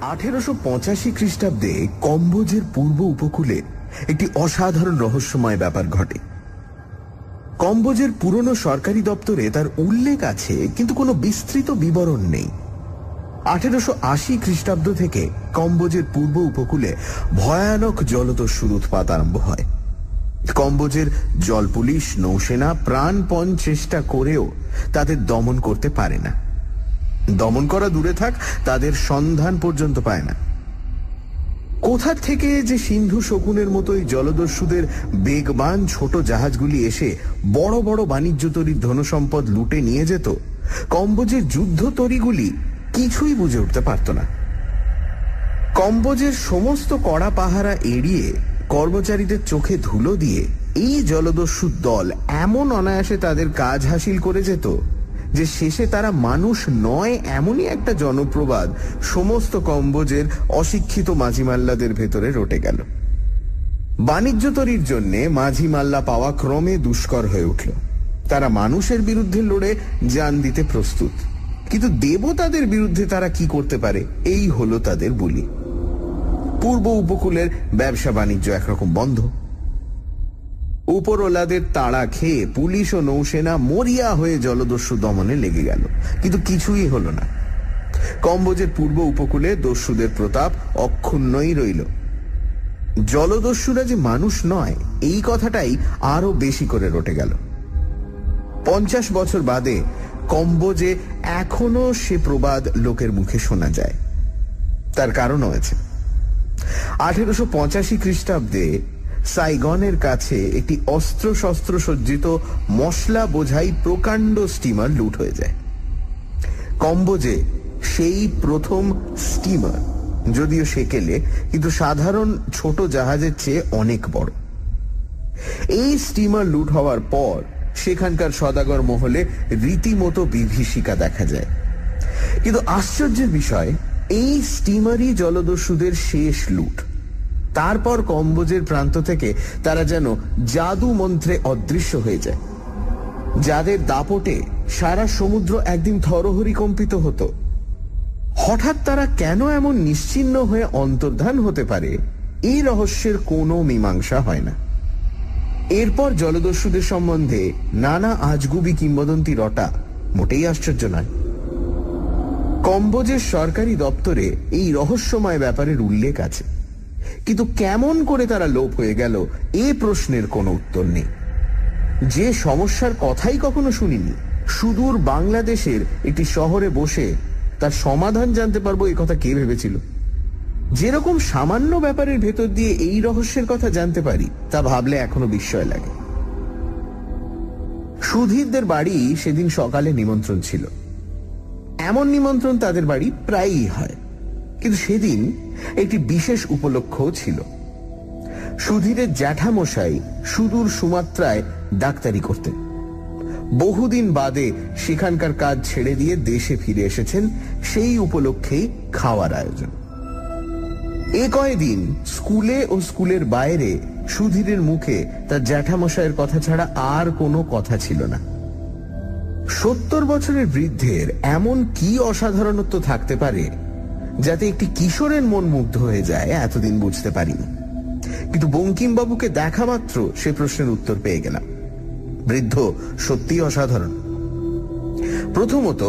1885 খ্রিস্টাব্দে কম্বোজের পূর্ব উপকূলে একটি অসাধারণ রহস্যময় ব্যাপার ঘটে। কম্বোজের পুরনো সরকারি দপ্তরে তার উল্লেখ আছে, কিন্তু কোনো বিস্তৃত বিবরণ নেই। 1880 খ্রিস্টাব্দ থেকে কম্বোজের পূর্ব উপকূলে ভয়ানক জলদস্যুর উৎপাত আরম্ভ হয়। কম্বোজের জল পুলিশ, নৌসেনা প্রাণপণ চেষ্টা করেও তাদের দমন করতে পারে না। দমন করা দূরে থাক, তাদের সন্ধান পর্যন্ত পায় না। কোথা থেকে যে সিন্ধু শকুনের মতোই জলদস্যুদের বেগবান ছোট জাহাজগুলি এসে বড় বড় বাণিজ্য তরীর ধনসম্পদ লুটে নিয়ে যেত, কম্বোজের যুদ্ধ তরীগুলি কিছুই বুঝে উঠতে পারত না। কম্বোজের সমস্ত কড়া পাহারা এড়িয়ে কর্মচারীদের চোখে ধুলো দিয়ে এই জলদস্যুর দল এমন অনায়াসে তাদের কাজ হাসিল করে যেত যে শেষে তারা মানুষ নয় এমনই একটা জনপ্রবাদ সমস্ত কম্বোজের অশিক্ষিত মাঝি মাল্লাদের ভেতরে রটে গেল। বাণিজ্য তরীর জন্য মাঝি মাল্লা পাওয়া ক্রমে দুষ্কর হয়ে উঠল। তারা মানুষের বিরুদ্ধে লড়ে জান দিতে প্রস্তুত, কিন্তু দেবতাদের বিরুদ্ধে তারা কি করতে পারে, এই হলো তাদের বুলি। পূর্ব উপকূলের ব্যবসা বাণিজ্য একরকম বন্ধ। উপরওয়ালাদের তাড়া খেয়ে পুলিশ ও নৌসেনা মরিয়া হয়ে জলদস্যু দমনে লেগে গেল, কিন্তু কিছুই হলো না। কম্বোজের পূর্ব উপকূলে দস্যুদের প্রতাপ অক্ষুণ্ণই রইল। জলদস্যুরা যে মানুষ নয়, এই কথাটাই আরো বেশি করে রটে গেল। 50 বছর বাদে কম্বোজে এখনো সে প্রবাদ লোকের মুখে শোনা যায়। তার কারণ আছে। 1885 খ্রিস্টাব্দে সাইগনের কাছে একটি অস্ত্র শস্ত্র সজ্জিত মশলা বোঝাই প্রকাণ্ড স্টিমার লুট হয়ে যায়। কম্বোজে সেই প্রথম স্টিমার, যদিও সেকেলে, কিন্তু সাধারণ ছোট জাহাজের চেয়ে অনেক বড়। এই স্টিমার লুট হওয়ার পর সেখানকার সদাগর মহলে রীতিমতো বিভীষিকা দেখা যায়। কিন্তু আশ্চর্যের বিষয়, এই স্টিমারই জলদস্যুদের শেষ লুট। তারপর কম্বোজের প্রান্ত থেকে তারা যেন জাদু মন্ত্রে অদৃশ্য হয়ে যায়। যাদের দাপটে সারা সমুদ্র একদিন থরহরি কম্পিত হতো, হঠাৎ তারা কেন এমন নিশ্চিহ্ন হয়ে অন্তর্ধান হতে পারে, এই রহস্যের কোনো মীমাংসা হয় না। এরপর জলদস্যুদের সম্বন্ধে নানা আজগুবি কিংবদন্তি রটা মোটেই আশ্চর্য নয়। কম্বোজের সরকারি দপ্তরে এই রহস্যময় ব্যাপারের উল্লেখ আছে, কিন্তু কেমন করে তারা লোপ হয়ে গেল, এ প্রশ্নের কোনো উত্তর নেই। যে সমস্যার কথাই কখনো শুনিনি, সুদূর বাংলাদেশের একটি শহরে বসে তার সমাধান জানতে পারবো, এ কথা কে ভেবেছিল? যেরকম সামান্য ব্যাপারের ভেতর দিয়ে এই রহস্যের কথা জানতে পারি, তা ভাবলে এখনো বিস্ময় লাগে। সুধীরদের বাড়ি সেদিন সকালে নিমন্ত্রণ ছিল। এমন নিমন্ত্রণ তাদের বাড়ি প্রায়ই হয়, কিন্তু সেদিন একটি বিশেষ উপলক্ষও ছিল। সুধীরের জ্যাঠামশাই সুদূর সুমাত্রায় ডাক্তারি করতেন। বহুদিন বাদে সেখানকার কাজ ছেড়ে দিয়ে দেশে ফিরে এসেছেন, সেই উপলক্ষেই খাওয়ার আয়োজন। এ কয়েকদিন স্কুলে ও স্কুলের বাইরে সুধীরের মুখে তার জ্যাঠামশাইয়ের কথা ছাড়া আর কোনো কথা ছিল না। 70 বছরের বৃদ্ধের এমন কি অসাধারণত্ব থাকতে পারে যাতে একটি কিশোরের মন মুগ্ধ হয়ে যায়, এতদিন বুঝতে পারিনি। কিন্তু বঙ্কিমবাবুকে দেখা মাত্র সে প্রশ্নের উত্তর পেয়ে গেলাম। বৃদ্ধ সত্যি অসাধারণ। প্রথমত,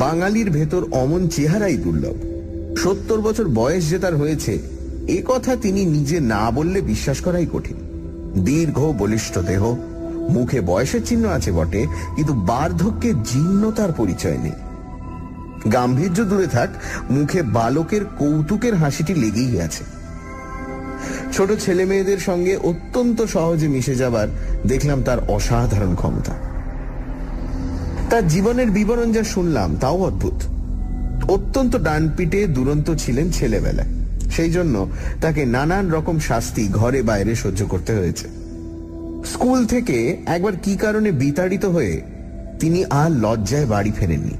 বাঙালির ভেতর অমন চেহারাই দুর্লভ। 70 বছর বয়স যে তার হয়েছে, এ কথা তিনি নিজে না বললে বিশ্বাস করাই কঠিন। দীর্ঘ বলিষ্ঠ দেহ, মুখে বয়সের চিহ্ন আছে বটে, কিন্তু বার্ধক্যের জীর্ণতার পরিচয় নেই। গাম্ভীর্য দূরে থাক, মুখে বালকের কৌতুকের হাসিটি লেগেই আছে। ছোট ছেলে মেয়েদের সঙ্গে অত্যন্ত সহজে মিশে যাবার দেখলাম তার অসাধারণ ক্ষমতা। তার জীবনের বিবরণ যা শুনলাম তাও অদ্ভুত। অত্যন্ত ডানপিটে দুরন্ত ছিলেন ছেলেবেলায়, সেই জন্য তাকে নানান রকম শাস্তি ঘরে বাইরে সহ্য করতে হয়েছে। স্কুল থেকে একবার কি কারণে বিতাড়িত হয়ে তিনি আর লজ্জায় বাড়ি ফেরেননি।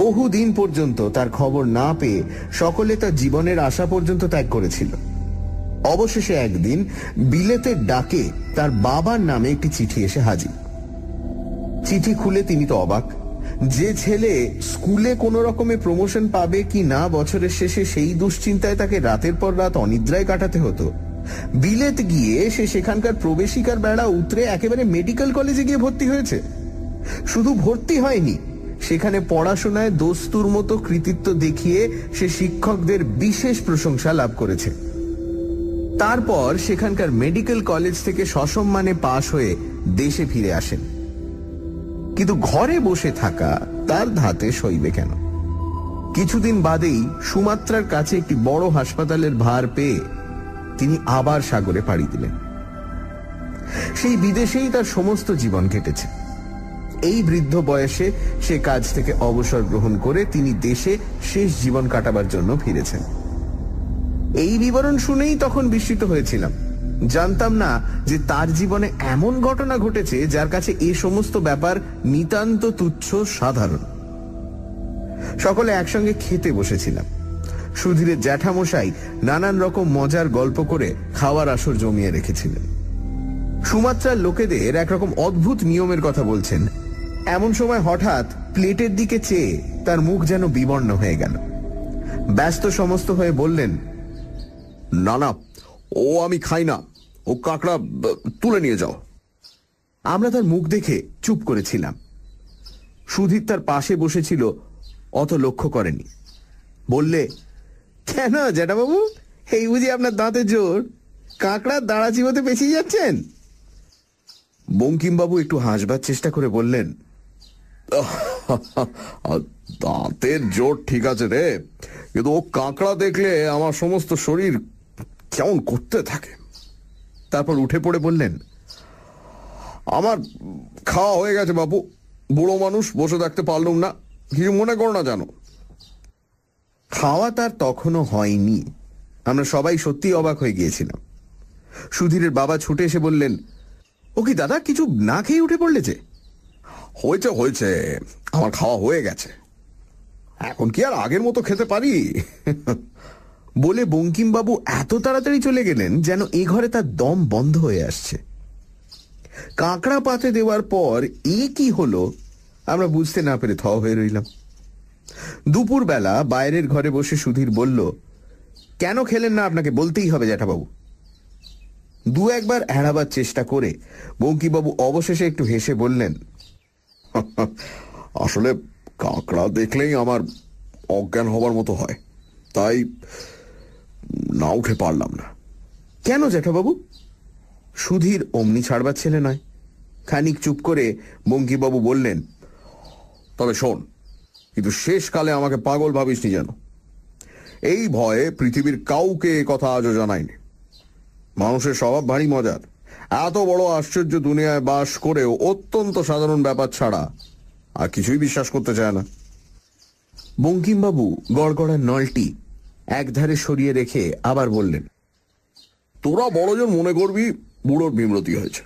বহুদিন পর্যন্ত তার খবর না পেয়ে সকলে তার জীবনের আশা পর্যন্ত ত্যাগ করেছিল। অবশেষে একদিন বিলেতের ডাকে তার বাবার নামে একটি চিঠি এসে হাজির। চিঠি খুলে তিনি তো অবাক। যে ছেলে স্কুলে কোনো রকমে প্রমোশন পাবে কি না বছরের শেষে সেই দুশ্চিন্তায় তাকে রাতের পর রাত অনিদ্রায় কাটাতে হতো, বিলেত গিয়ে সে সেখানকার প্রবেশিকার বেড়া উতরে একেবারে মেডিকেল কলেজে গিয়ে ভর্তি হয়েছে। শুধু ভর্তি হয়নি, সেখানে পড়াশোনায় দস্তুর মতো কৃতিত্ব দেখিয়ে সে শিক্ষকদের বিশেষ প্রশংসা লাভ করেছে। তারপর সেখানকার মেডিকেল কলেজ থেকে সসম্মানে পাশ হয়ে দেশে ফিরে আসেন। কিন্তু ঘরে বসে থাকা তার ধাতে সইবে কেন? কিছুদিন বাদেই সুমাত্রার কাছে একটি বড় হাসপাতালের ভার পেয়ে তিনি আবার সাগরে পাড়ি দিলেন। সেই বিদেশেই তার সমস্ত জীবন কেটেছে। এই বৃদ্ধ বয়সে সে কাজ থেকে অবসর গ্রহণ করে তিনি দেশে শেষ জীবন কাটাবার জন্য ফিরেছেন। এই বিবরণ শুনেই তখন বিস্মিত হয়েছিলাম। জানতাম না যে তার জীবনে এমন ঘটনা ঘটেছে যার কাছে এই সমস্ত ব্যাপার নিতান্ত তুচ্ছ, সাধারণ। সকলে একসঙ্গে খেতে বসেছিলাম। সুধীরের জ্যাঠামশাই নানান রকম মজার গল্প করে খাওয়ার আসর জমিয়ে রেখেছিলেন। সুমাত্রার লোকেদের একরকম অদ্ভুত নিয়মের কথা বলছেন। এমন সময় হঠাৎ প্লেটের দিকে চেয়ে তার মুখ যেন বিবর্ণ হয়ে গেল। ব্যস্ত সমস্ত হয়ে বললেন, না না, ও আমি খাই না, ও কাঁকড়া তুলে নিয়ে যাও। আমরা তার মুখ দেখে চুপ করেছিলাম। সুধীর তার পাশে বসেছিল, অত লক্ষ্য করেনি। বললে, কেন জ্যাঠাবাবু, এই বুঝি আপনার দাঁতের জোর? কাঁকড়ার দাঁড়া চিবোতে পেছিয়ে যাচ্ছেন? বঙ্কিমবাবু একটু হাসবার চেষ্টা করে বললেন, দাঁতের জোর ঠিক আছে রে, কিন্তু ও কাঁকড়া দেখলে আমার সমস্ত শরীর কেমন করতে থাকে। তারপর উঠে পড়ে বললেন, আমার খাওয়া হয়ে গেছে বাবু, বুড়ো মানুষ, বসে থাকতে পারলুম না, কিছু মনে করো না জানো। খাওয়া তার তখনও হয়নি। আমরা সবাই সত্যি অবাক হয়ে গিয়েছিলাম। সুধীরের বাবা ছুটে এসে বললেন, ও কি দাদা, কিছু না খেয়ে উঠে পড়লে যে? হয়েছে হয়েছে, আমার খাওয়া হয়ে গেছে, এখন কি আর আগের মতো খেতে পারি? বলে বঙ্কিমবাবু এত তাড়াতাড়ি চলে গেলেন যেন এ ঘরে তার দম বন্ধ হয়ে আসছে। কাঁকড়া পাতে দেওয়ার পর এ কি হলো আমরা বুঝতে না পেরে থ হয়ে রইলাম। দুপুরবেলা বাইরের ঘরে বসে সুধীর বলল, কেন খেলেন না আপনাকে বলতেই হবে জ্যাঠাবাবু। দু একবার এড়াবার চেষ্টা করে বঙ্কিমবাবু অবশেষে একটু হেসে বললেন, আসলে কাঁকড়া দেখলেই আমার অজ্ঞান হবার মতো হয়, তাই না উঠে পারলাম না। কেন জ্যাঠাবাবু? সুধীর অমনি ছাড়বার ছেলে নয়। খানিক চুপ করে বঙ্কিমবাবু বললেন, তবে শোন, কিন্তু শেষকালে আমাকে পাগল ভাবিস নি যেন। এই ভয়ে পৃথিবীর কাউকে এ কথা আজও জানায়নি। মানুষের স্বভাব ভারী মজার। এত বড় আশ্চর্য দুনিয়ায় বাস করেও অত্যন্ত সাধারণ ব্যাপার ছাড়া আর কিছুই বিশ্বাস করতে চায় না। বঙ্কিমবাবু গড়গড়ার নলটি একধারে সরিয়ে রেখে আবার বললেন, তোরা বড়জন মনে করবি বুড়োর বিমরতি হয়েছে,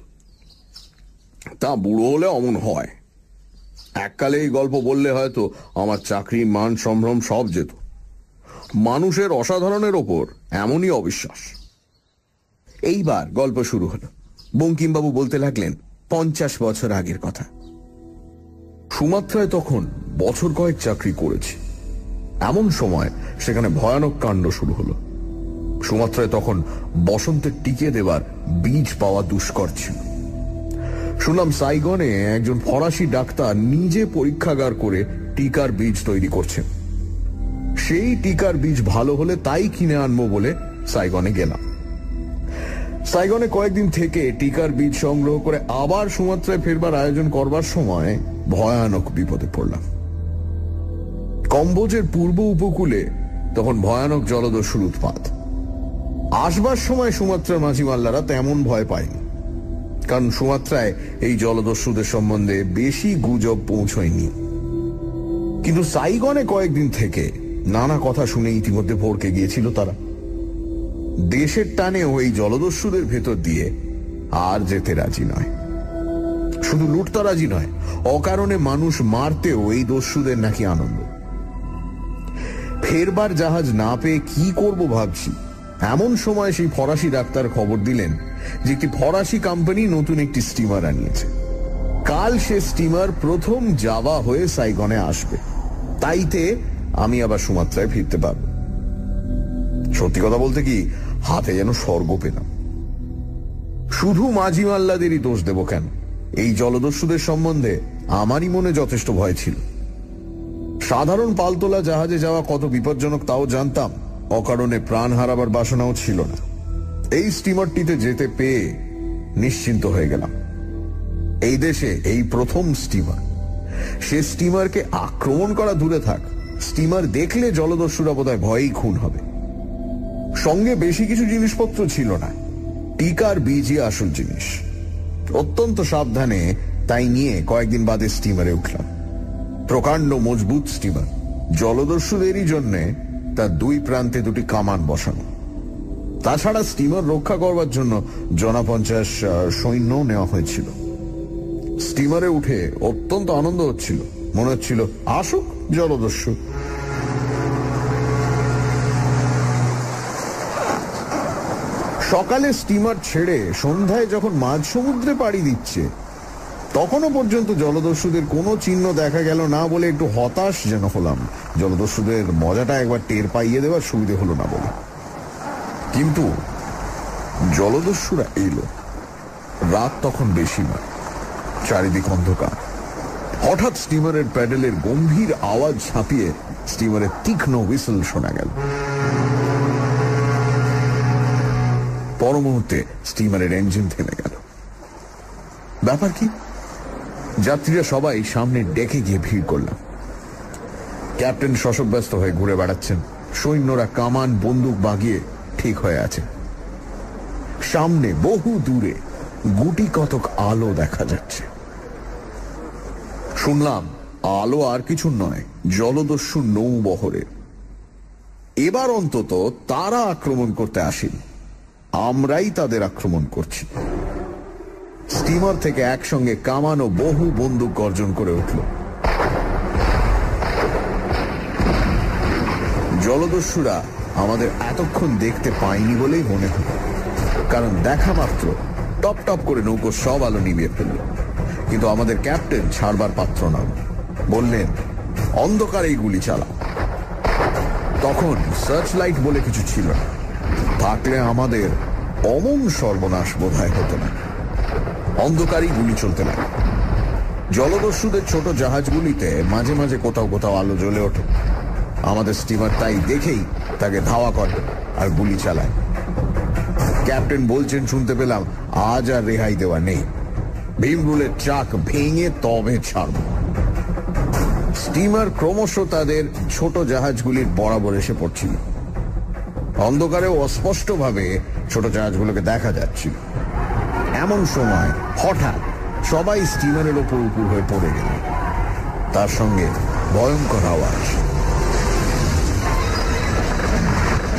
তা বুড়ো হলে অমন হয়। এককালে এই গল্প বললে হয়তো আমার চাকরি, মান, সম্ভ্রম সব যেত। মানুষের অসাধারণের ওপর এমনই অবিশ্বাস। এইবার গল্প শুরু হলো। বঙ্কিমবাবু বলতে লাগলেন 50 বছর আগের কথা। সুমাত্রায় তখন বছর কয়েক চাকরি করেছি। এমন সময় সেখানে ভয়ানক কাণ্ড শুরু হলো। সুমাত্রায় তখন বসন্তের টিকে দেবার বীজ পাওয়া দুষ্কর ছিল। শুনলাম সাইগনে একজন ফরাসি ডাক্তার নিজে পরীক্ষাগার করে টিকার বীজ তৈরি করছেন। সেই টিকার বীজ ভালো হলে তাই কিনে আনবো বলে সাইগনে গেলাম। সাইগনে কয়েকদিন থেকে টিকার বীজ সংগ্রহ করে আবার সুমাত্রায় ফেরবার আয়োজন করবার সময় ভয়ানক বিপদে পড়লাম। কম্বোজের পূর্ব উপকূলে তখন ভয়ানক জলদস্যুর উৎপাত। আসবার সময় সুমাত্রার মাঝিমাল্লারা তেমন ভয় পায়নি, কারণ সুমাত্রায় এই জলদস্যুদের সম্বন্ধে বেশি গুজব পৌঁছয়নি। কিন্তু সাইগনে কয়েকদিন থেকে নানা কথা শুনে ইতিমধ্যে ভড়কে গিয়েছিল তারা। দেশের টানেও এই জলদস্যুদের ভেতর দিয়ে আর যেতে রাজি নয়। শুধু লুটতরাজি নয়, অকারণে মানুষ মারতেও এই দস্যুদের নাকি আনন্দ। ফেরবার জাহাজ না পেয়ে কি করব ভাবছি, এমন সময় সেই ফরাসি ডাক্তার খবর দিলেন যে একটি ফরাসি কোম্পানি নতুন একটি স্টিমার আনিয়েছে। কাল সে স্টিমার প্রথম জাভা হয়ে সাইগনে আসবে, তাইতে আমি আবার সুমাত্রায় ফিরতে পারব। সত্যি কথা বলতে কি, হাতে যেন স্বর্গ পেলাম। শুধু মাঝি মাল্লাদেরই দোষ দেব কেন? এই জলদস্যুদের সম্বন্ধে আমারই মনে যথেষ্ট ভয় ছিল। সাধারণ পালতোলা জাহাজে যাওয়া কত বিপজ্জনক তাও জানতাম, অকারণে প্রাণ হারাবার বাসনাও ছিল না। এই স্টিমারটিতে যেতে পেয়ে নিশ্চিন্ত হয়ে গেলাম। এই দেশে এই প্রথম স্টিমার। সে স্টিমারকে আক্রমণ করা দূরে থাক, স্টিমার দেখলে জলদস্যুরা বোধহয় ভয়েই খুন হবে। সঙ্গে বেশি কিছু জিনিসপত্র ছিল না, টিকার বীজই আসল জিনিস। অত্যন্ত সাবধানে তাই নিয়ে কয়েকদিন বাদে স্টিমারে উঠলাম। প্রকাণ্ড মজবুত স্টিমার, জলদস্যুদেরই জন্য তার দুই প্রান্তে দুটি কামান বসানো। তাছাড়া স্টিমার রক্ষা করবার জন্য জনপঞ্চাশ সৈন্য নেওয়া হয়েছিল। স্টিমারে উঠে অত্যন্ত আনন্দ হচ্ছিল, মনে হচ্ছিল আসুক জলদস্যু। সকালে স্টিমার ছেড়ে সন্ধ্যায় যখন মাঝ সমুদ্রে পাড়ি দিচ্ছে, তখনও পর্যন্ত জলদস্যুদের কোনো চিহ্ন দেখা গেল না বলে একটু হতাশ যেন হলাম। জলদস্যুদের মজাটা একবার টের পাইয়ে দেওয়ার সুবিধে হলো না বলে। কিন্তু জলদস্যুরা এলো। রাত তখন বেশি না, চারিদিক অন্ধকার। হঠাৎ স্টিমারের প্যাডেলের গম্ভীর আওয়াজ ছাপিয়ে স্টিমারের তীক্ষ্ণ হুইসেল শোনা গেল। পর মুহূর্তে স্টিমারের ইঞ্জিন থেমে গেল। ব্যাপার কি? যাত্রীরা সবাই সামনে ডেকে গিয়ে ভিড় করলাম। ক্যাপ্টেন শশব্যস্ত হয়ে ঘুরে বেড়াচ্ছেন, সৈন্যরা কামান বন্দুক বাগিয়ে ঠিক হয়ে আছে। সামনে বহু দূরে গুটি কতক আলো দেখা যাচ্ছে। শুনলাম আলো আর কিছু নয়, জলদস্যু নৌবহরের। এবার অন্তত তারা আক্রমণ করতে আসেনি, আমরাই তাদের আক্রমণ করছি। স্টিমার থেকে একসঙ্গে কামান ও বহু বন্দুক গর্জন করে উঠল। জলদস্যুরা আমাদের এতক্ষণ দেখতে পায়নি বলেই মনে হল, কারণ দেখা মাত্র টপ টপ করে নৌকো সব আলো নিভিয়ে ফেলল। কিন্তু আমাদের ক্যাপ্টেন ছাড়বার পাত্র নন, বললেন অন্ধকারেই গুলি চালাও। তখন সার্চ লাইট বলে কিছু ছিল না, থাকলে আমাদের অমন সর্বনাশ বোধহয় হতো না। অন্ধকারই গুলি চলতে লাগে। জলদস্যুদের ছোট জাহাজগুলিতে মাঝে মাঝে কোথাও কোথাও আলো জ্বলে ওঠে। আমাদের স্টিমার তাই দেখেই তাকে ধাওয়া করে আর গুলি চালায়। ক্যাপ্টেন বলছেন শুনতে পেলাম, আজ আর রেহাই দেওয়া নেই, ভীমরুলের চাক ভেঙে তবে ছাড়ব। স্টিমার ক্রমশ তাদের ছোট জাহাজগুলির বরাবর এসে পড়ছিল। অন্ধকারেও অস্পষ্টভাবে ছোট জাহাজগুলোকে দেখা যাচ্ছিল। এমন সময় হঠাৎ সবাই স্টিমারের ওপর উপর হয়ে পড়ে গেল, তার সঙ্গে ভয়ঙ্কর আওয়াজ।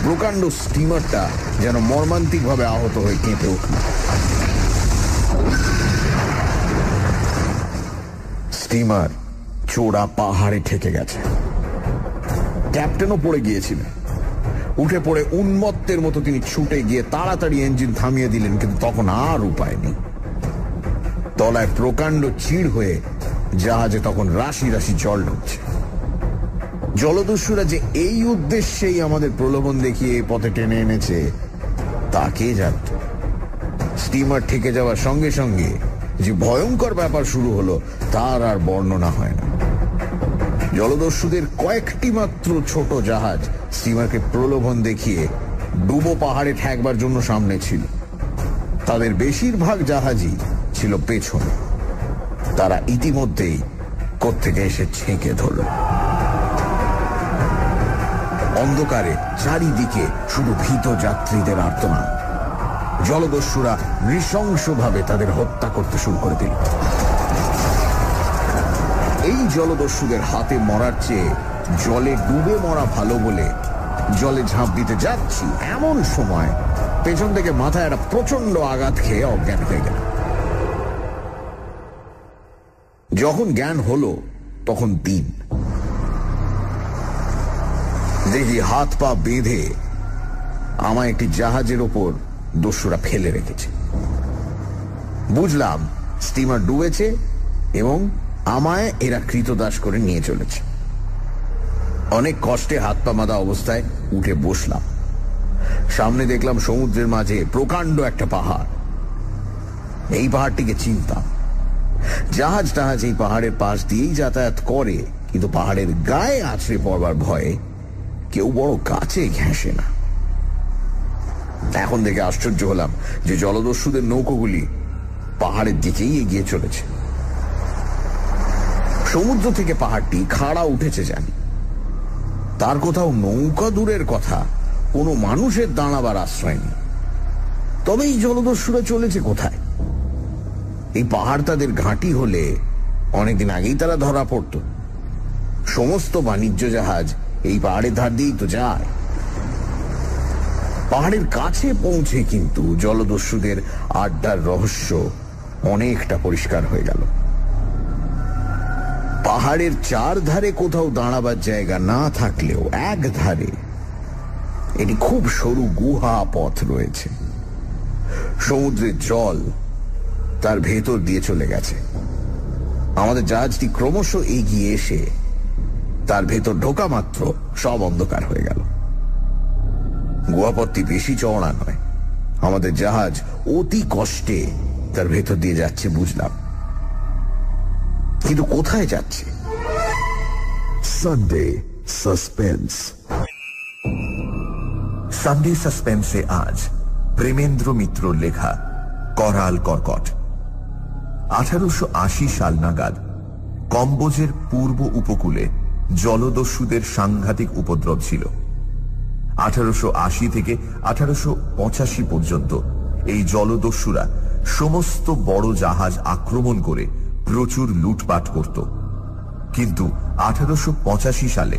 প্রকাণ্ড স্টিমারটা যেন মর্মান্তিকভাবে আহত হয়ে কেঁপে উঠল। স্টিমার চোরা পাহাড়ে ঠেকে গেছে। ক্যাপ্টেনও পড়ে গিয়েছিলেন। উঠে পড়ে উন্মত্তের মতো তিনি ছুটে গিয়ে তাড়াতাড়ি ইঞ্জিন থামিয়ে দিলেন, কিন্তু তখন আর উপায় নেই। তলায় প্রকাণ্ড চিড় হয়ে জাহাজে তখন রাশি রাশি জল ঢুকছে। জলদস্যুরা যে এই উদ্দেশ্যেই আমাদের প্রলোভন দেখিয়ে এই পথে টেনে এনেছে তা কে জানত। স্টিমার ঠেকে যাওয়ার সঙ্গে সঙ্গে যে ভয়ঙ্কর ব্যাপার শুরু হলো তার আর বর্ণনা হয় না। জলদস্যুদের কয়েকটি মাত্র ছোট জাহাজ স্টিমারকে প্রলোভন দেখিয়ে ডুবো পাহাড়ে ঠেকবার জন্য সামনে ছিল। তাদের বেশিরভাগ জাহাজই ছিল পেছনে। তারা ইতিমধ্যেই কোত্থেকে এসে ছেঁকে ধরল। অন্ধকারে চারিদিকে শুধু ভীত যাত্রীদের আর্তনাদ। জলদস্যুরা নৃশংসভাবে তাদের হত্যা করতে শুরু করে দিল। এই জলদস্যুদের হাতে মরার চেয়ে জলে ডুবে মরা ভালো বলে জলে ঝাঁপ দিতে যাচ্ছি, এমন সময় পেছন থেকে মাথায় একটা প্রচন্ড আঘাত খেয়ে অজ্ঞান হয়ে গেল। যখন জ্ঞান হলো তখন দিন। দেখি হাত পা বেঁধে আমায় একটি জাহাজের ওপর দস্যুরা ফেলে রেখেছে। বুঝলাম স্টিমার ডুবেছে এবং আমায় এরা কৃতদাস করে নিয়ে চলেছে। অনেক কষ্টে হাত পা বাঁধা অবস্থায় উঠে বসলাম। সামনে দেখলাম সমুদ্রের মাঝে প্রকাণ্ড একটা পাহাড়। এই পাহাড়টিকে চিনতাম। জাহাজ টাহাজ এই পাহাড়ের পাশ দিয়েই যাতায়াত করে, কিন্তু পাহাড়ের গায়ে আছড়ে পড়বার ভয়ে কেউ বড় গাছে ঘেঁষে না। এখন দেখে আশ্চর্য হলাম যে জলদস্যুদের নৌকোগুলি পাহাড়ের দিকেই এগিয়ে চলেছে। সমুদ্র থেকে পাহাড়টি খাড়া উঠেছে জানি, তার কোথাও নৌকা দূরের কথা, কোনো মানুষের দাঁড়াবার আশ্রয় নেই। তবে এই জলদস্যুরা চলেছে কোথায়? এই পাহাড় তাদের ঘাঁটি হলে অনেকদিন আগেই তারা ধরা পড়ত। সমস্ত বাণিজ্য জাহাজ এই পাহাড়ের ধার দিয়েই তো যায়। পাহাড়ের কাছে পৌঁছে কিন্তু জলদস্যুদের আড্ডার রহস্য অনেকটা পরিষ্কার হয়ে গেল। পাহাড়ের চার ধারে কোথাও দাঁড়াবার জায়গা না থাকলেও এক ধারে এটি খুব সরু গুহা পথ রয়েছে। সমুদ্রের জল তার ভেতর দিয়ে চলে গেছে। আমাদের জাহাজটি ক্রমশ এগিয়ে এসে তার ভেতর ঢোকা মাত্র সব অন্ধকার হয়ে গেল। গুহাপথটি বেশি চওড়া নয়। আমাদের জাহাজ অতি কষ্টে তার ভেতর দিয়ে যাচ্ছে বুঝলাম, কিন্তু কোথায় যাচ্ছে? Sunday suspense. সানডে সাসপেন্সে আজ প্রেমেন্দ্র মিত্র লেখা করাল কর্কট। 1880 সাল নাগাদ কম্বোজের পূর্ব উপকূলে জলদস্যুদের সাংঘাতিক উপদ্রব ছিল। 1880 থেকে 1885 পর্যন্ত এই জলদস্যুরা সমস্ত বড় জাহাজ আক্রমণ করে প্রচুর লুটপাট করত। কিন্তু 1885 সালে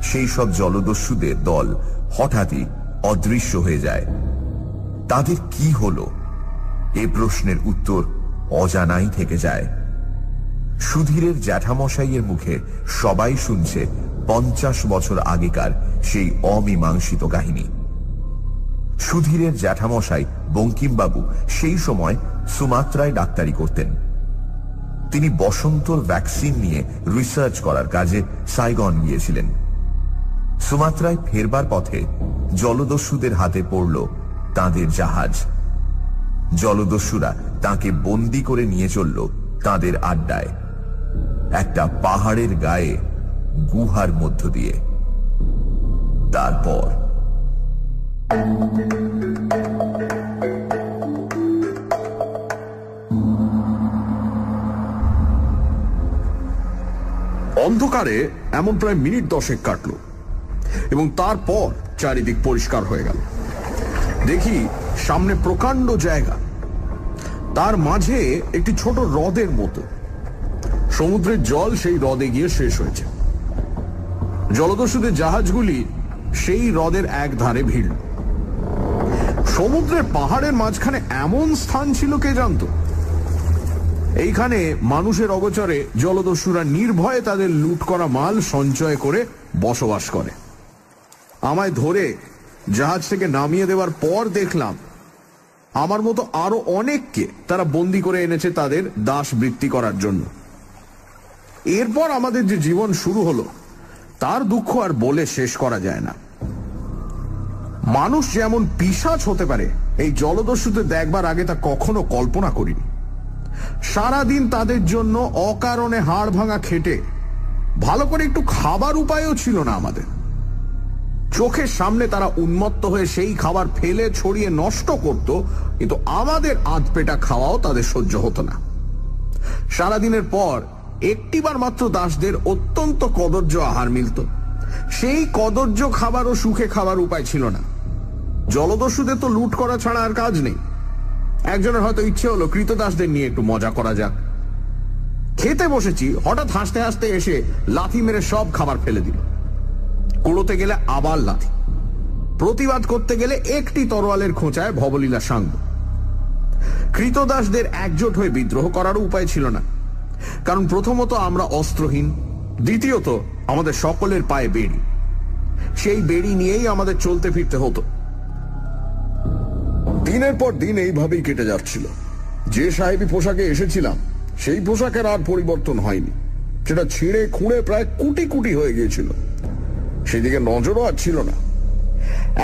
সেই সব জলদস্যুদের দল হঠাৎই অদৃশ্য হয়ে যায়। তাদের কি হলো এ প্রশ্নের উত্তর অজানাই থেকে যায়। সুধীরের জ্যাঠামশাইয়ের মুখে সবাই শুনছে 50 বছর আগেকার সেই অমীমাংসিত কাহিনী। সুধীরের জ্যাঠামশাই বঙ্কিমবাবু সেই সময় সুমাত্রায় ডাক্তারি করতেন। তিনি বসন্তর ভ্যাকসিন নিয়ে রিসার্চ করার কাজে সাইগন গিয়েছিলেন। সুমাত্রায় ফেরবার পথে জলদস্যুদের হাতে পড়ল তাদের জাহাজ। জলদস্যুরা তাকে বন্দী করে নিয়ে চলল তাদের আড্ডায়, একটা পাহাড়ের গায়ে গুহার মধ্য দিয়ে। তারপর অন্ধকারে এমন প্রায় মিনিট 10 কাটল এবং তারপর চারিদিক পরিষ্কার হয়ে গেল। দেখি সামনে প্রকাণ্ড জায়গা, তার মাঝে একটি ছোট হ্রদের মতো। সমুদ্রের জল সেই হ্রদে গিয়ে শেষ হয়েছে। জলদস্যুদের জাহাজগুলি সেই হ্রদের এক ধারে ভিড়ল। সমুদ্রের পাহাড়ের মাঝখানে এমন স্থান ছিল কে জানত? এইখানে মানুষের অগোচরে জলদস্যুরা নির্ভয়ে তাদের লুট করা মাল সঞ্চয় করে বসবাস করে। আমায় ধরে জাহাজ থেকে নামিয়ে দেওয়ার পর দেখলাম আমার মতো আরো অনেককে তারা বন্দী করে এনেছে তাদের দাসবৃত্তি করার জন্য। এরপর আমাদের যে জীবন শুরু হলো তার দুঃখ আর বলে শেষ করা যায় না। মানুষ যেমন পিশাচ হতে পারে এই জলদস্যুতে দেখবার আগে তা কখনো কল্পনা করিনি। সারাদিন তাদের জন্য অকারণে হাড় ভাঙা খেটে ভালো করে একটু খাবার উপায়ও ছিল না আমাদের। চোখের সামনে তারা উন্মত্ত হয়ে সেই খাবার ফেলে ছড়িয়ে নষ্ট করত, কিন্তু আমাদের আধপেটা খাওয়াও তাদের সহ্য হতো না। সারাদিনের পর একটিবার মাত্র দাসদের অত্যন্ত কদর্য আহার মিলত। সেই কদর্য খাবারও সুখে খাবার উপায় ছিল না। জলদস্যুদের তো লুট করা ছাড়া আর কাজ নেই। একজনের হয়তো ইচ্ছে হলো কৃতদাসদের নিয়ে একটু মজা করা যাক। খেতে বসেছি, হঠাৎ হাসতে হাসতে এসে লাথি মেরে সব খাবার ফেলে দিল। কুড়োতে গেলে আবার লাথি, প্রতিবাদ করতে গেলে একটি তরোয়ালের খোঁচায় ভবলীলা সাঙ্গ। কৃতদাসদের একজোট হয়ে বিদ্রোহ করারও উপায় ছিল না, কারণ প্রথমত আমরা অস্ত্রহীন, দ্বিতীয়ত আমাদের সকলের পায়ে বেড়ি। সেই বেড়ি নিয়েই আমাদের চলতে ফিরতে হতো। দিনের পর দিন এইভাবেই কেটে যাচ্ছিল। যে সাহেবী পোশাকে এসেছিলাম সেই পোশাকের আর পরিবর্তন হয়নি। সেটা ছিঁড়ে খুঁড়ে প্রায় কুটি কুটি হয়ে গিয়েছিল। সেদিকে নজরও আর ছিল না।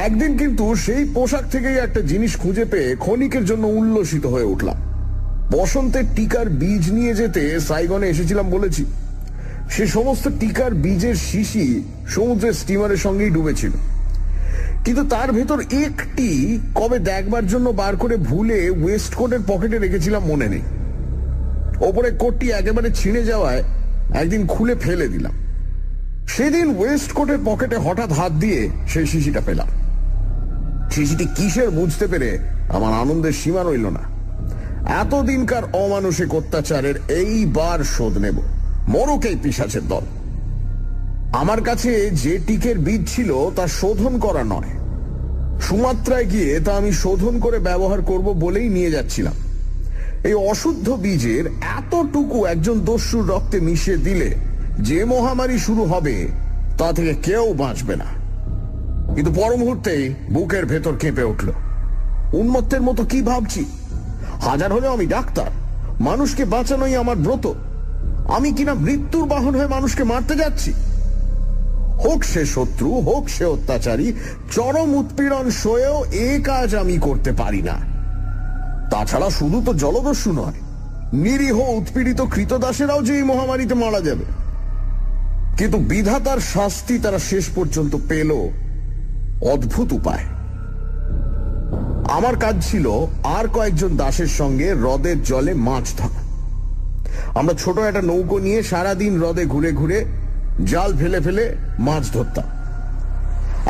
একদিন কিন্তু সেই পোশাক থেকেই একটা জিনিস খুঁজে পেয়ে ক্ষণিকের জন্য উল্লসিত হয়ে উঠলাম। বসন্তের টিকার বীজ নিয়ে যেতে সাইগনে এসেছিলাম বলেছি। সে সমস্ত টিকার বীজের শিশি সমুদ্রের স্টিমারের সঙ্গেই ডুবেছিল, কিন্তু তার ভেতর একটি কবে দেখবার জন্য বার করে ভুলে ওয়েস্ট কোটের পকেটে রেখেছিলাম মনে নেই। ওপরে কোটটি একেবারে ছিঁড়ে যাওয়ায় একদিন খুলে ফেলে দিলাম। সেদিন ওয়েস্ট কোটের পকেটে হঠাৎ হাত দিয়ে সেই শিশিটা পেলাম। শিশিটি কিসের বুঝতে পেরে আমার আনন্দের সীমা রইল না। এতদিনকার অমানুষিক অত্যাচারের এইবার শোধ নেব, মরুক এই পিশাচের দল। আমার কাছে যে টিকের বীজ ছিল তা শোধন করা নয়, সুমাত্রায় গিয়ে তা আমি শোধন করে ব্যবহার করব বলেই নিয়ে যাচ্ছিলাম। এই অশুদ্ধ বীজের এতটুকু একজন দস্যুর রক্তে মিশিয়ে দিলে যে মহামারী শুরু হবে তা থেকে কেউ বাঁচবে না। কিন্তু পর মুহূর্তেই বুকের ভেতর কেঁপে উঠল। উন্মত্তের মতো কি ভাবছি? হাজার হলেও আমি ডাক্তার, মানুষকে বাঁচানোই আমার ব্রত। আমি কিনা মৃত্যুর বাহন হয়ে মানুষকে মারতে যাচ্ছি। হোক সে শত্রু, হোক সে অত্যাচারী, চরম উৎপীড়ন সয়েও এ কাজ আমি করতে পারি না। তাছাড়া শুধু তো জলদস্যু নয়, নিরীহ উৎপীড়িত কৃতদাসেরাও যে এই মহামারীতে মারা যাবে। কিন্তু বিধাতার শাস্তি তারা শেষ পর্যন্ত পেল অদ্ভুত উপায়। আমার কাজ ছিল আর কয়েকজন দাসের সঙ্গে হ্রদের জলে মাছ ধরা। আমরা ছোট একটা নৌকো নিয়ে সারাদিন হ্রদে ঘুরে ঘুরে জাল ফেলে ফেলে মাছ ধরতাম।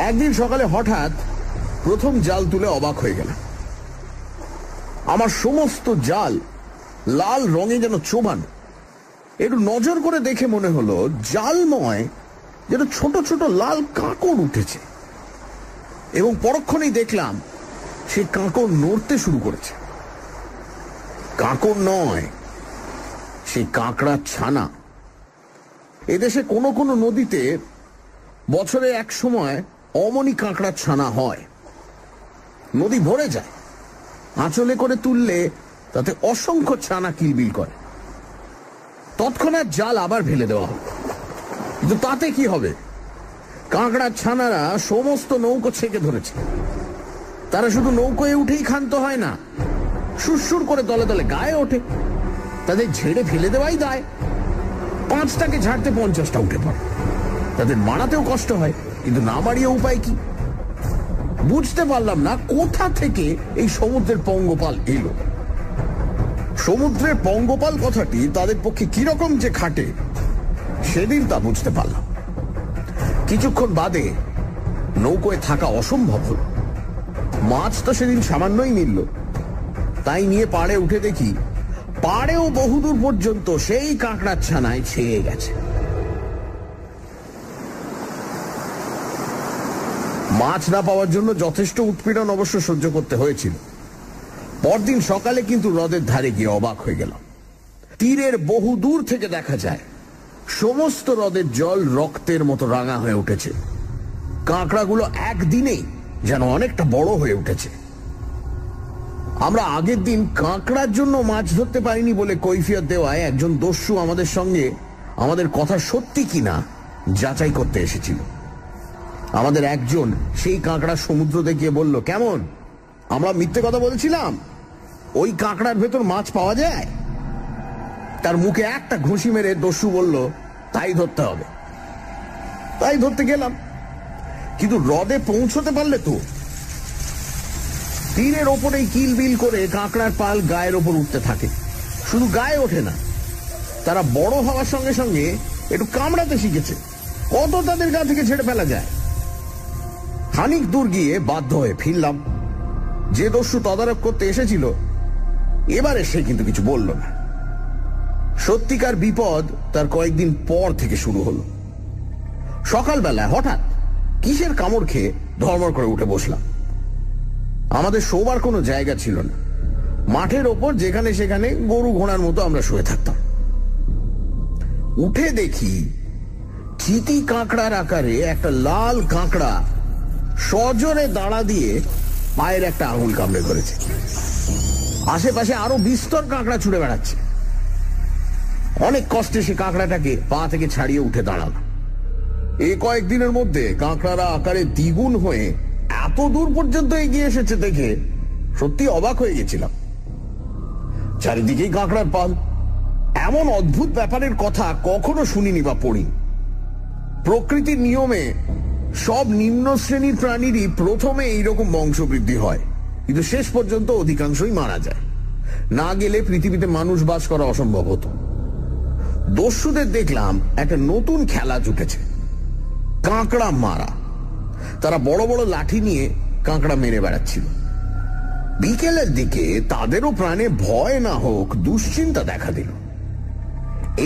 একদিন সকালে হঠাৎ প্রথম জাল তুলে অবাক হয়ে গেলাম। আমার সমস্ত জাল লাল রঙে যেন চোবানো। একটু নজর করে দেখে মনে হলো জালময় যেন ছোট ছোট লাল কাঁকড় উঠেছে, এবং পরক্ষণেই দেখলাম সে কাঁকড় নড়তে শুরু করেছে। কাঁকড় নয়, সে কাঁকড়ার ছানা। এদেশে কোনো কোনো নদীতে বছরে এক সময় অমনি কাঁকড়ার ছানা হয়। নদী ভরে যায়, আঁচলে করে তুললে তাতে অসংখ্য ছানা কিলবিল করে। তৎক্ষণাৎ জাল আবার ফেলে দেওয়া হবে, কিন্তু তাতে কি হবে? কাঁকড়ার ছানারা সমস্ত নৌকো ছেঁকে ধরেছে। তারা শুধু নৌকোয় উঠেই ক্ষান্ত হয় না, সুরসুর করে দলে দলে গায়ে ওঠে। তাদের ঝেড়ে ফেলে দেওয়াই দায়। 5টাকে ঝাড়তে 50টা উঠে পড়ে। তাদের মারাতেও কষ্ট হয়, কিন্তু না মারিয়ে উপায় কি? বুঝতে পারলাম না কোথা থেকে এই সমুদ্রের পঙ্গপাল এলো। সমুদ্রের পঙ্গপাল কথাটি তাদের পক্ষে কিরকম যে খাটে সেদিন তা বুঝতে পারলাম। কিছুক্ষণ বাদে নৌকোয় থাকা অসম্ভব হল। মাছ তো সেদিন সামান্যই মিলল। তাই নিয়ে পাড়ে উঠে দেখি পাড়েও বহুদূর পর্যন্ত সেই কাঁকড়ার ছানায় ছেয়ে গেছে। মাছ না পাওয়ার জন্য যথেষ্ট উৎপীড়ন অবশ্য সহ্য করতে হয়েছিল। পরদিন সকালে কিন্তু হ্রদের ধারে গিয়ে অবাক হয়ে গেলাম। তীরের বহু দূর থেকে দেখা যায় সমস্ত হ্রদের জল রক্তের মতো রাঙা হয়ে উঠেছে। কাঁকড়াগুলো একদিনেই যেন অনেকটা বড় হয়ে উঠেছে। আমরা আগের দিন কাঁকড়ার জন্য মাছ ধরতে পারিনি বলে কৈফিয়ত দেওয়ায় একজন দস্যু আমাদের সঙ্গে আমাদের কথা সত্যি কিনা যাচাই করতে এসেছিল। আমাদের একজন সেই কাঁকড়া সমুদ্র দেখিয়ে বলল, কেমন, আমরা মিথ্যে কথা বলছিলাম? ওই কাঁকড়ার ভেতর মাছ পাওয়া যায়? তার মুখে একটা ঘুষি মেরে দস্যু বলল, তাই ধরতে হবে। তাই ধরতে গেলাম, কিন্তু হ্রদে পৌঁছতে পারলে তো তীরের ওপরেই কিলবিল করে কাঁকড়ার পাল গায়ের ওপর উঠতে থাকে। শুধু গায়ে ওঠে না, তারা বড় হওয়ার সঙ্গে সঙ্গে একটু কামড়াতে শিখেছে। কত তাদের গা থেকে ছেড়ে ফেলা যায়। খানিক দূর গিয়ে বাধ্য হয়ে ফিরলাম। যে দস্যু তদারক করতে এসেছিল এবারে সে কিন্তু কিছু বলল না। সত্যিকার বিপদ তার কয়েকদিন পর থেকে শুরু হলো। সকালবেলায় হঠাৎ কিসের কামড় খেয়ে ধর্মর করে উঠে বসলাম। আমাদের শোবার কোনো জায়গা ছিল না। মাঠের ওপর যেখানে সেখানে গরু ঘোড়ার মতো আমরা শুয়ে থাকতাম। উঠে দেখি চিতি কাঁকড়ার আকারে একটা লাল কাঁকড়া সজোরে দাঁড়া দিয়ে পায়ের একটা আঙুল কামড়ে ধরেছে। আশেপাশে আরো বিস্তর কাঁকড়া ছুড়ে বেড়াচ্ছে। অনেক কষ্টে সে কাঁকড়াটাকে পা থেকে ছাড়িয়ে উঠে দাঁড়ালো। এই কয়েকদিনের মধ্যে কাঁকড়ারা আকারে দ্বিগুণ হয়ে এত দূর পর্যন্ত এগিয়ে এসেছে দেখে সত্যি অবাক হয়ে গেছিলাম। চারিদিকেই কাঁকড়ার পাল। এমন অদ্ভুত ব্যাপারের কথা কখনো শুনিনি বা পড়িনি। প্রকৃতির নিয়মে সব নিম্ন শ্রেণীর প্রাণীরই প্রথমে এইরকম বংশবৃদ্ধি হয়, কিন্তু শেষ পর্যন্ত অধিকাংশই মারা যায়। না গেলে পৃথিবীতে মানুষ বাস করা অসম্ভব হতো। দস্যুদের দেখলাম একটা নতুন খেলা জুটেছে, কাঁকড়া মারা। তারা বড় বড় লাঠি নিয়ে কাঁকড়া মেরে বেড়াচ্ছিল। বিকেলের দিকে তাদেরও প্রাণে ভয় না হোক দুশ্চিন্তা দেখা দিল।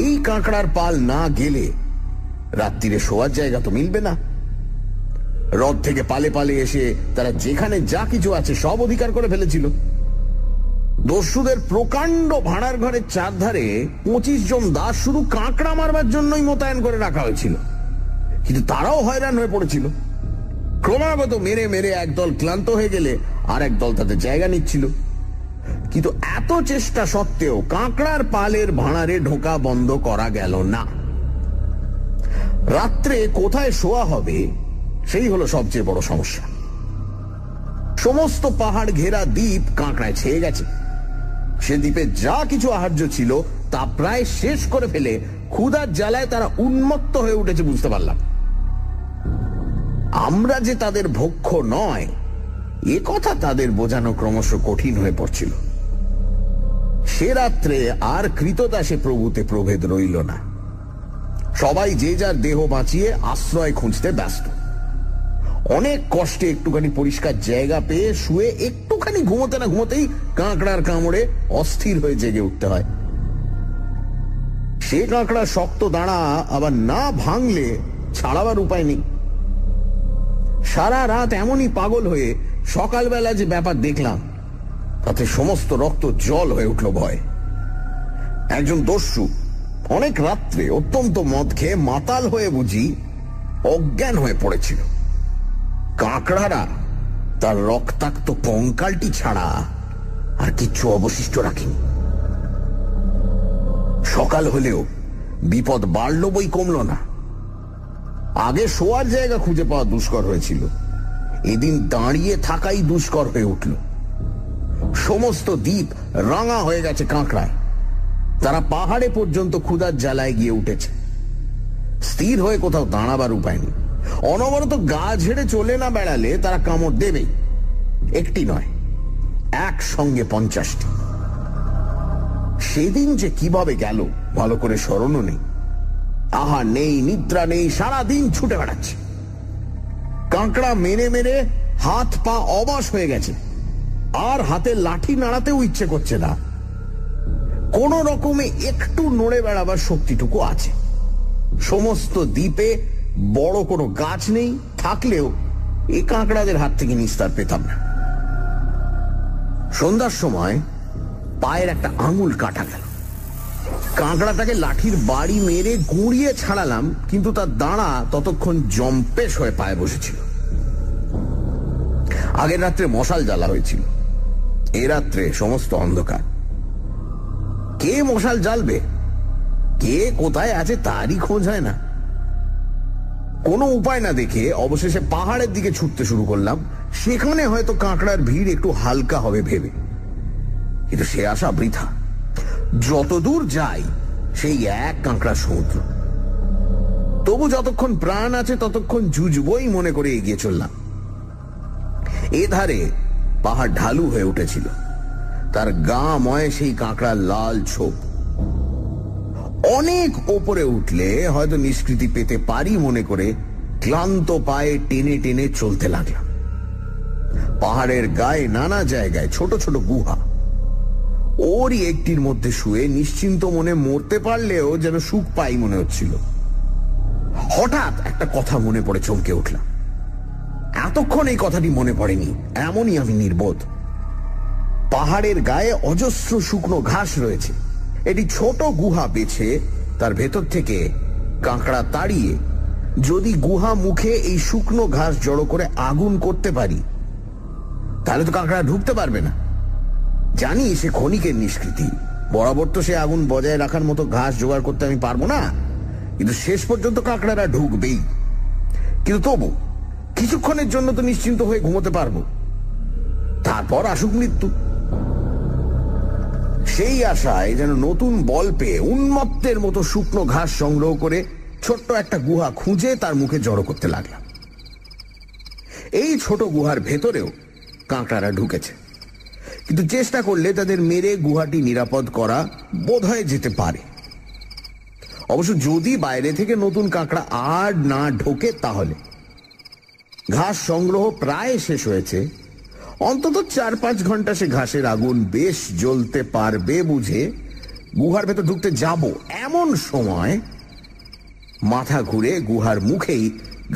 এই কাঁকড়ার পাল না গেলে রাত্রিরে শোয়ার জায়গা তো মিলবে না। হ্রদ থেকে পালে পালে এসে তারা যেখানে যা কিছু আছে সব অধিকার করে ফেলেছিল। দস্যুদের প্রকাণ্ড ভাড়ার ঘরের চারধারে 25 জন দাস শুধু কাঁকড়া মারবার জন্যই মোতায়েন করে রাখা হয়েছিল, কিন্তু তারাও হয়রান হয়ে পড়েছিল। ক্রমাগত মেরে মেরে একদল ক্লান্ত হয়ে গেলে আর একদল তাদের জায়গা নিচ্ছিল। কিন্তু এত চেষ্টা সত্ত্বেও কাঁকড়ার পালের ভাড়ারে ঢোকা বন্ধ করা গেল না। রাত্রে কোথায় শোয়া হবে সেই হলো সবচেয়ে বড় সমস্যা। সমস্ত পাহাড় ঘেরা দ্বীপ কাঁকড়ায় ছেয়ে গেছে। সে দ্বীপে যা কিছু আহার্য ছিল তা প্রায় শেষ করে ফেলে ক্ষুধার জ্বালায় তারা উন্মত্ত হয়ে উঠেছে বুঝতে পারলাম। আমরা যে তাদের ভক্ষ নয় এ কথা তাদের বোঝানো ক্রমশ কঠিন হয়ে পড়ছিল। সে রাত্রে আর কৃতদাসে প্রভুতে প্রভেদ রইল না। সবাই যে যার দেহ বাঁচিয়ে আশ্রয় খুঁজতে ব্যস্ত। অনেক কষ্টে একটুখানি পরিষ্কার জায়গা পেয়ে শুয়ে একটুখানি ঘুমোতে না ঘুমোতেই কাঁকড়ার কামড়ে অস্থির হয়ে জেগে উঠতে হয়। সে কাঁকড়া শক্ত দাঁড়া আবার না ভাঙলে ছাড়াবার উপায় নেই। সারা রাত এমনই পাগল হয়ে সকালবেলা যে ব্যাপার দেখলাম তাতে সমস্ত রক্ত জল হয়ে উঠল ভয়। একজন দস্যু অনেক রাত্রে অত্যন্ত মদ খেয়ে মাতাল হয়ে বুঝি অজ্ঞান হয়ে পড়েছিল। কাঁকড়ারা তার রক্তাক্ত কঙ্কালটি ছাড়া আর কিচ্ছু অবশিষ্ট রাখেনি। সকাল হলেও বিপদ বাড়ল বই কমল না। আগে শোয়ার জায়গা খুঁজে পাওয়া দুষ্কর হয়েছিল, এদিন দাঁড়িয়ে থাকাই দুষ্কর হয়ে উঠল। সমস্ত দ্বীপ রাঙা হয়ে গেছে কাঁকড়ায়। তারা পাহাড়ে পর্যন্ত ক্ষুধার জ্বালায় গিয়ে উঠেছে। স্থির হয়ে কোথাও দাঁড়াবার উপায় নেই। অনবরত গা ঝেড়ে চলে না বেড়ালে তারা কামড় দেবেই। একটি নয়, একসঙ্গে 50টি। সেদিন যে কিভাবে গেল ভালো করে স্মরণও নেই। আহার নেই, নিদ্রা নেই, সারাদিন ছুটে বেড়াচ্ছে। কাঁকড়া মেরে মেরে হাত পা অবশ হয়ে গেছে, আর হাতে লাঠি নাড়াতেও ইচ্ছে করছে না। কোন রকমে একটু নড়ে বেড়াবার শক্তিটুকু আছে। সমস্ত দ্বীপে বড় কোনো গাছ নেই, থাকলেও এই কাঁকড়াদের হাত থেকে নিস্তার পেতাম না। সন্ধ্যার সময় পায়ের একটা আঙুল কাটা গেল। কাঁকড়াটাকে লাঠির বাড়ি মেরে গুঁড়িয়ে ছাড়ালাম, কিন্তু তার দাঁড়া ততক্ষণ জম্পেশ হয়ে পায়ে বসেছিল। আগের রাত্রে মশাল জ্বালা হয়েছিল, এ রাত্রে সমস্ত অন্ধকার। কে মশাল জ্বালবে, কে কোথায় আছে তারই খোঁজ হয় না। কোনো উপায় না দেখে অবশেষে পাহাড়ের দিকে ছুটতে শুরু করলাম। সেখানে হয়তো কাঁকড়ার ভিড় একটু হালকা হবে ভেবে, কিন্তু সে আশা বৃথা। যতদূর যাই সেই এক কাঁকড়া সমুদ্র। তবু যতক্ষণ প্রাণ আছে ততক্ষণ জুজবই মনে করে এগিয়ে চললাম। এ ধারে পাহাড় ঢালু হয়ে উঠেছিল, তার গা ময় সেই কাঁকড়ার লাল ছোপ। অনেক ওপরে উঠলে হয়তো নিষ্কৃতি পেতে পারি মনে করে ক্লান্ত পায়ে টেনে টেনে চলতে লাগলাম। পাহাড়ের গায়ে নানা জায়গায় ছোট ছোট গুহা। ওরই একটির মধ্যে শুয়ে নিশ্চিন্ত মনে মরতে পারলেও যেন সুখ পাই মনে হচ্ছিল। হঠাৎ একটা কথা মনে পড়ে চমকে উঠলাম। এতক্ষণ এই কথাটি মনে পড়েনি, এমনই আমি নির্বোধ। পাহাড়ের গায়ে অজস্র শুকনো ঘাস রয়েছে। এটি ছোট গুহা বেছে তার ভেতর থেকে কাঁকড়া তাড়িয়ে যদি গুহা মুখে এই শুকনো ঘাস জড়ো করে আগুন করতে পারি, তাহলে তো কাঁকড়া ঢুকতে পারবে না। জানি সে ক্ষণিকের নিষ্কৃতি, বরাবর তো সে আগুন বজায় রাখার মতো ঘাস জোগাড় করতে আমি পারবো না, কিন্তু শেষ পর্যন্ত কাঁকড়ারা ঢুকবেই। কিন্তু তবু কিছুক্ষণের জন্য তো নিশ্চিন্ত হয়ে ঘুমোতে পারবো, তারপর আসুক মৃত্যু। সেই আশায় যেন নতুন বল পেয়ে উন্মত্তের মতো শুকনো ঘাস সংগ্রহ করে ছোট্ট একটা গুহা খুঁজে তার মুখে জড়ো করতে লাগলাম। এই ছোট গুহার ভেতরেও কাঁকড়ারা ঢুকেছে, কিন্তু চেষ্টা করলে তাদের মেরে গুহাটি নিরাপদ করা বোধহয় যেতে পারে। অবশ্য যদি বাইরে থেকে নতুন কাঁকড়া আর না ঢোকে তাহলে। ঘাস সংগ্রহ প্রায় শেষ হয়েছে। অন্তত 4-5 ঘন্টা সে ঘাসের আগুন বেশ জ্বলতে পারবে বুঝে গুহার ভেতর ঢুকতে যাব, এমন সময় মাথা ঘুরে গুহার মুখেই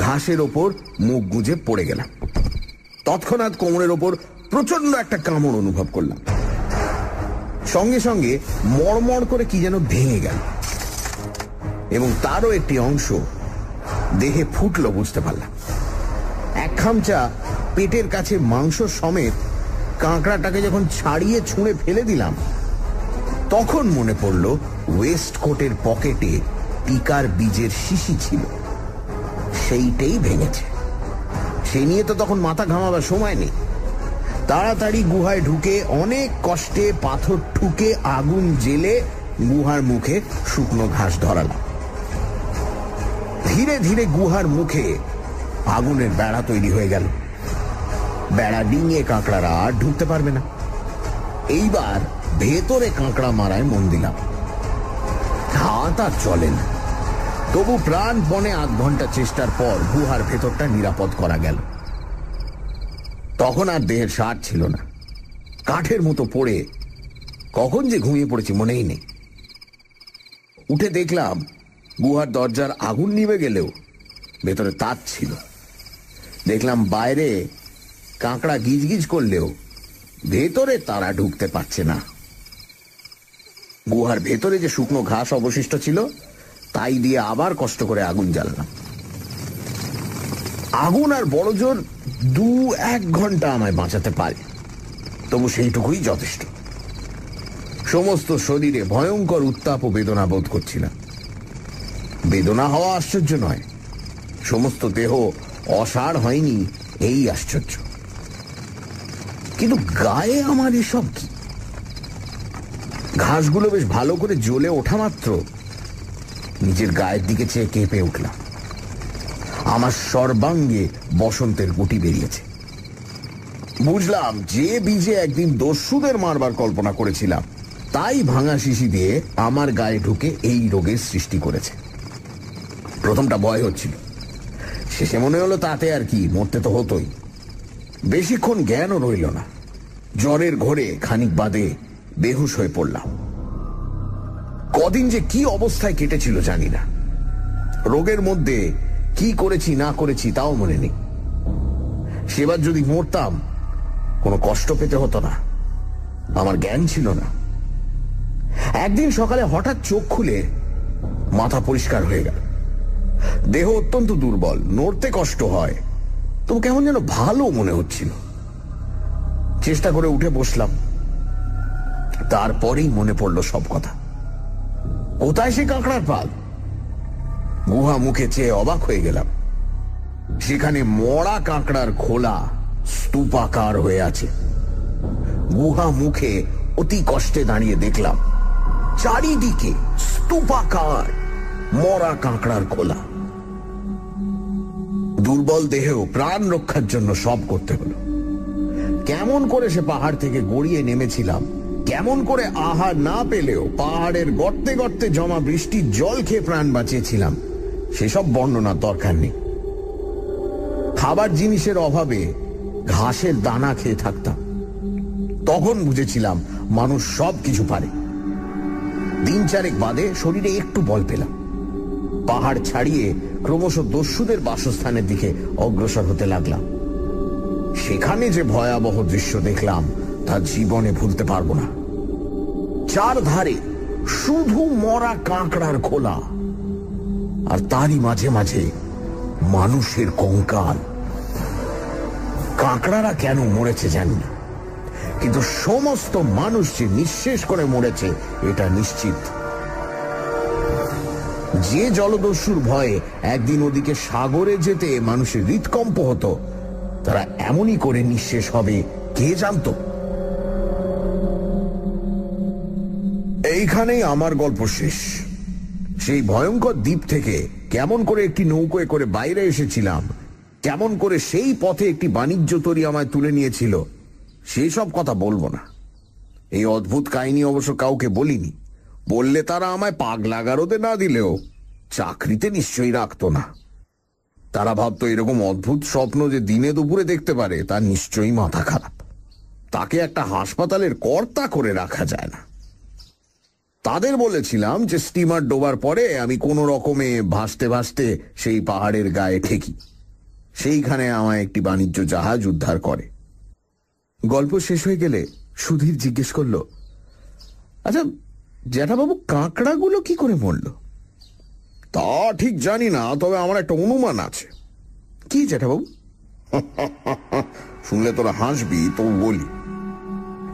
ঘাসের ওপর মুখ গুঁজে পড়ে গেলাম। তৎক্ষণাৎ কোমরের ওপর প্রচন্ড একটা কামড় অনুভব করলাম। সঙ্গে সঙ্গে মড়মড় করে কি যেন ভেঙে গেল এবং তারও একটি অংশ দেহে ফুটলো বুঝতে পারলাম। এক খামচা পেটের কাছে মাংস সমেত কাঁকড়াটাকে যখন ছাড়িয়ে ছুঁড়ে ফেলে দিলাম, তখন মনে পড়ল ওয়েস্ট কোটের পকেটে টিকার বীজের শিশি ছিল, সেইটাই ভেঙেছে। সেই নিয়ে তো তখন মাথা ঘামাবার সময় নেই। তাড়াতাড়ি গুহায় ঢুকে অনেক কষ্টে পাথর ঠুকে আগুন জেলে গুহার মুখে শুকনো ঘাস ধরালাম। ধীরে ধীরে গুহার মুখে আগুনের বেড়া তৈরি হয়ে গেল। বেড়া ডিঙিয়ে কাঁকড়ারা আর ঢুকতে পারবে না। এইবার ভেতরে কাঁকড়া মারায় মন দিলাম। হাত আর চলে না, তবু প্রাণপণে 8 ঘন্টা চেষ্টার পর গুহার ভেতরটা নিরাপদ করা গেল। তখন আর দেহের সার ছিল না। কাঠের মতো পড়ে কখন যে ঘুমিয়ে পড়েছি মনেই নেই। উঠে দেখলাম গুহার দরজার আগুন নিভে গেলেও ভেতরে তার ছিল। দেখলাম বাইরে কাঁকড়া গিজগিজ করলেও ভেতরে তারা ঢুকতে পারছে না। গুহার ভেতরে যে শুকনো ঘাস অবশিষ্ট ছিল তাই দিয়ে আবার কষ্ট করে আগুন জ্বাললাম। আগুন আর বড় জোর 2-1 ঘন্টা আমায় বাঁচাতে পারে, তবু সেইটুকুই যথেষ্ট। সমস্ত শরীরে ভয়ঙ্কর উত্তাপ ও বেদনা বোধ করছিলাম। বেদনা হওয়া আশ্চর্য নয়, সমস্ত দেহ অসাড় হয়নি এই আশ্চর্য। কিন্তু গায়ে আমার এসব কি? ঘাসগুলো বেশ ভালো করে জ্বলে ওঠা মাত্র নিজের গায়ের দিকে চেয়ে কেঁপে উঠলাম। আমার সর্বাঙ্গে বসন্তের গুটি বেরিয়েছে। বুঝলাম যে বীজে একদিন দস্যুদের মারবার কল্পনা করেছিলাম তাই ভাঙা শিশি দিয়ে আমার গায়ে ঢুকে এই রোগের সৃষ্টি করেছে। প্রথমটা ভয় হচ্ছিল, শেষে মনে হলো তাতে আর কি, মরতে তো হতোই। বেশিক্ষণ জ্ঞানও রইল না। জ্বরের ঘোরে খানিক বাদে বেহুশ হয়ে পড়লাম। কদিন যে কি অবস্থায় কেটেছিল জানি না। রোগের মধ্যে কি করেছি না করেছি তাও মনে নেই। সেবার যদি মরতাম কোনো কষ্ট পেতে হতো না, আমার জ্ঞান ছিল না। একদিন সকালে হঠাৎ চোখ খুলে মাথা পরিষ্কার হয়ে গেল। দেহ অত্যন্ত দুর্বল, নড়তে কষ্ট হয়, তবু কেমন যেন ভালো মনে হচ্ছিল। চেষ্টা করে উঠে বসলাম। তারপরেই মনে পড়ল সব কথা। কোথায় সে কাঁকড়ার পাল? গুহা মুখে চেয়ে অবাক হয়ে গেলাম। সেখানে মরা কাঁকড়ার খোলা স্তূপাকার হয়ে আছে। গুহা মুখে অতি কষ্টে দাঁড়িয়ে দেখলাম চারিদিকে স্তূপাকার মরা কাঁকড়ার খোলা। দুর্বল দেহেও প্রাণ রক্ষার জন্য সব করতে হলো। কেমন করে সে পাহাড় থেকে গড়িয়ে নেমেছিলাম, কেমন করে আহার না পেলেও পাহাড়ের গর্তে গর্তে জমা বৃষ্টির জল খেয়ে প্রাণ বাঁচিয়েছিলাম, সেসব বর্ণনার দরকার নেই। খাবার জিনিসের অভাবে ঘাসের দানা খেয়ে থাকতাম। তখন বুঝেছিলাম মানুষ সব কিছু পারে। 3-4 বাদে শরীরে একটু বল পেলাম। পাহাড় ছাড়িয়ে ক্রমশ দস্যুদের বাসস্থানের দিকে অগ্রসর হতে লাগলাম। সেখানে যে ভয়াবহ দৃশ্য দেখলাম তা জীবনে ভুলতে পারবো না। চারধারে শুধু মরা কাঁকড়ার খোলা, আর তারই মাঝে মাঝে মানুষের কঙ্কাল। কাঁকড়ারা কেন মরেছে জানি না, কিন্তু সমস্ত মানুষ যে নিঃশেষ করে মরেছে এটা নিশ্চিত। যে জলদস্যুর ভয়ে একদিন ওদিকে সাগরে যেতে মানুষের হৃদকম্প হতো, তারা এমনই করে নিঃশেষ হবে কে জানতো? এইখানেই আমার গল্প শেষ। সেই ভয়ঙ্কর দ্বীপ থেকে কেমন করে একটি নৌকোয় করে বাইরে এসেছিলাম, কেমন করে সেই পথে একটি বাণিজ্য তরী আমায় তুলে নিয়েছিল, সেই সব কথা বলবো না। এই অদ্ভুত কাহিনী অবশ্য কাউকে বলিনি। বললে তারা আমায় পাগলা গারদে না দিলেও চাকরিতে নিশ্চয়ই রাখতো না। তারা ভাবতো এরকম অদ্ভুত স্বপ্ন যে দিনে দুপুরে দেখতে পারে তার নিশ্চয়ই মাথা খারাপ। তাকে একটা হাসপাতালের কর্তা করে রাখা যায় না। তাদের বলেছিলাম যে স্টিমার ডোবার পরে আমি কোনো রকমে ভাসতে ভাসতে সেই পাহাড়ের গায়ে ঠেকি। সেইখানে আমায় একটি বাণিজ্য জাহাজ উদ্ধার করে। গল্প শেষ হয়ে গেলে সুধীর জিজ্ঞেস করল, আচ্ছা জ্যাঠাবাবু, কাঁকড়াগুলো কি করে মরল? তা ঠিক জানি না, তবে আমার একটা অনুমান আছে। কি জ্যাঠাবাবু? শুনলে তোরা হাসবি, তো বলি।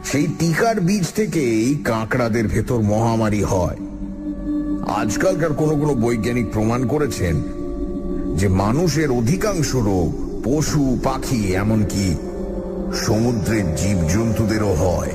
সেই টিকার বীজ থেকেই কাঁকড়াদের ভেতর মহামারী হয়। আজকালকার কোনো কোনো বৈজ্ঞানিক প্রমাণ করেছেন যে মানুষের অধিকাংশ রোগ পশু পাখি এমনকি সমুদ্রের জীবজন্তুদেরও হয়।